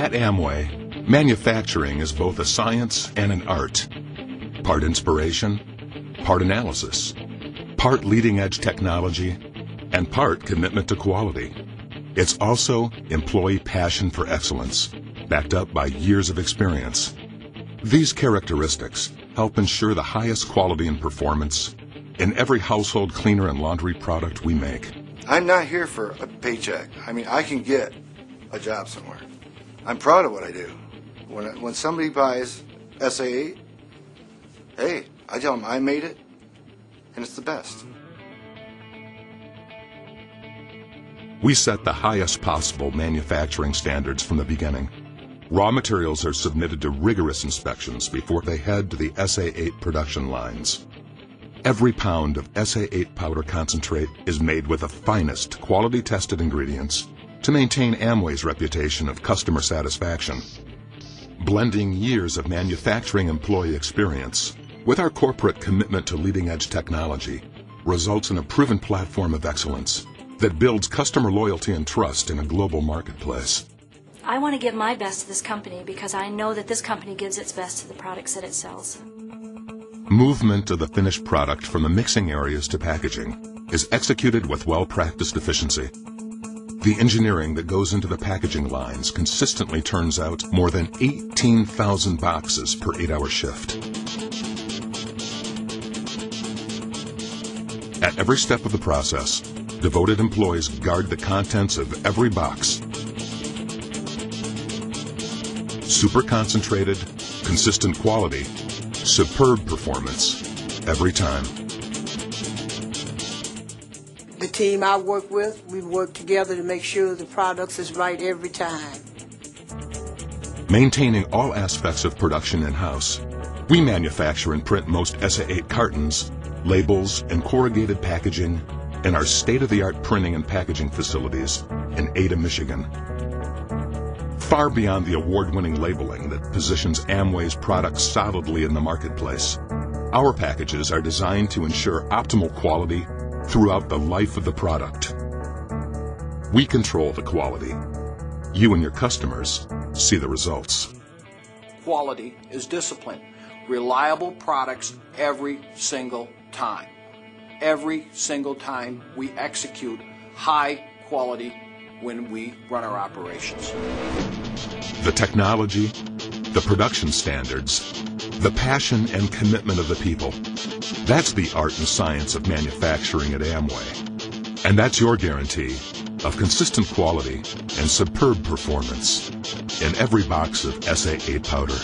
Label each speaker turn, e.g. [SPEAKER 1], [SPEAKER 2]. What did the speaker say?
[SPEAKER 1] At Amway, manufacturing is both a science and an art. Part inspiration, part analysis, part leading-edge technology, and part commitment to quality. It's also employee passion for excellence, backed up by years of experience. These characteristics help ensure the highest quality and performance in every household cleaner and laundry product we make.
[SPEAKER 2] I'm not here for a paycheck. I mean, I can get a job somewhere. I'm proud of what I do. When somebody buys SA8, hey, I tell them I made it, and it's the best.
[SPEAKER 1] We set the highest possible manufacturing standards from the beginning. Raw materials are submitted to rigorous inspections before they head to the SA8 production lines. Every pound of SA8 powder concentrate is made with the finest quality-tested ingredients to maintain Amway's reputation of customer satisfaction. Blending years of manufacturing employee experience with our corporate commitment to leading-edge technology results in a proven platform of excellence that builds customer loyalty and trust in a global marketplace.
[SPEAKER 3] I want to give my best to this company because I know that this company gives its best to the products that it sells.
[SPEAKER 1] Movement of the finished product from the mixing areas to packaging is executed with well-practiced efficiency. The engineering that goes into the packaging lines consistently turns out more than 18,000 boxes per 8-hour shift. At every step of the process, devoted employees guard the contents of every box. Super concentrated, consistent quality, superb performance every time.
[SPEAKER 4] The team I work with, we work together to make sure the products is right every time.
[SPEAKER 1] Maintaining all aspects of production in-house, we manufacture and print most SA8 cartons, labels, and corrugated packaging in our state-of-the-art printing and packaging facilities in Ada, Michigan. Far beyond the award-winning labeling that positions Amway's products solidly in the marketplace, our packages are designed to ensure optimal quality throughout the life of the product. We control the quality. You and your customers see the results.
[SPEAKER 5] Quality is discipline. Reliable products every single time. Every single time we execute high quality when we run our operations.
[SPEAKER 1] The technology, the production standards, the passion and commitment of the people. That's the art and science of manufacturing at Amway. And that's your guarantee of consistent quality and superb performance in every box of SA8 powder.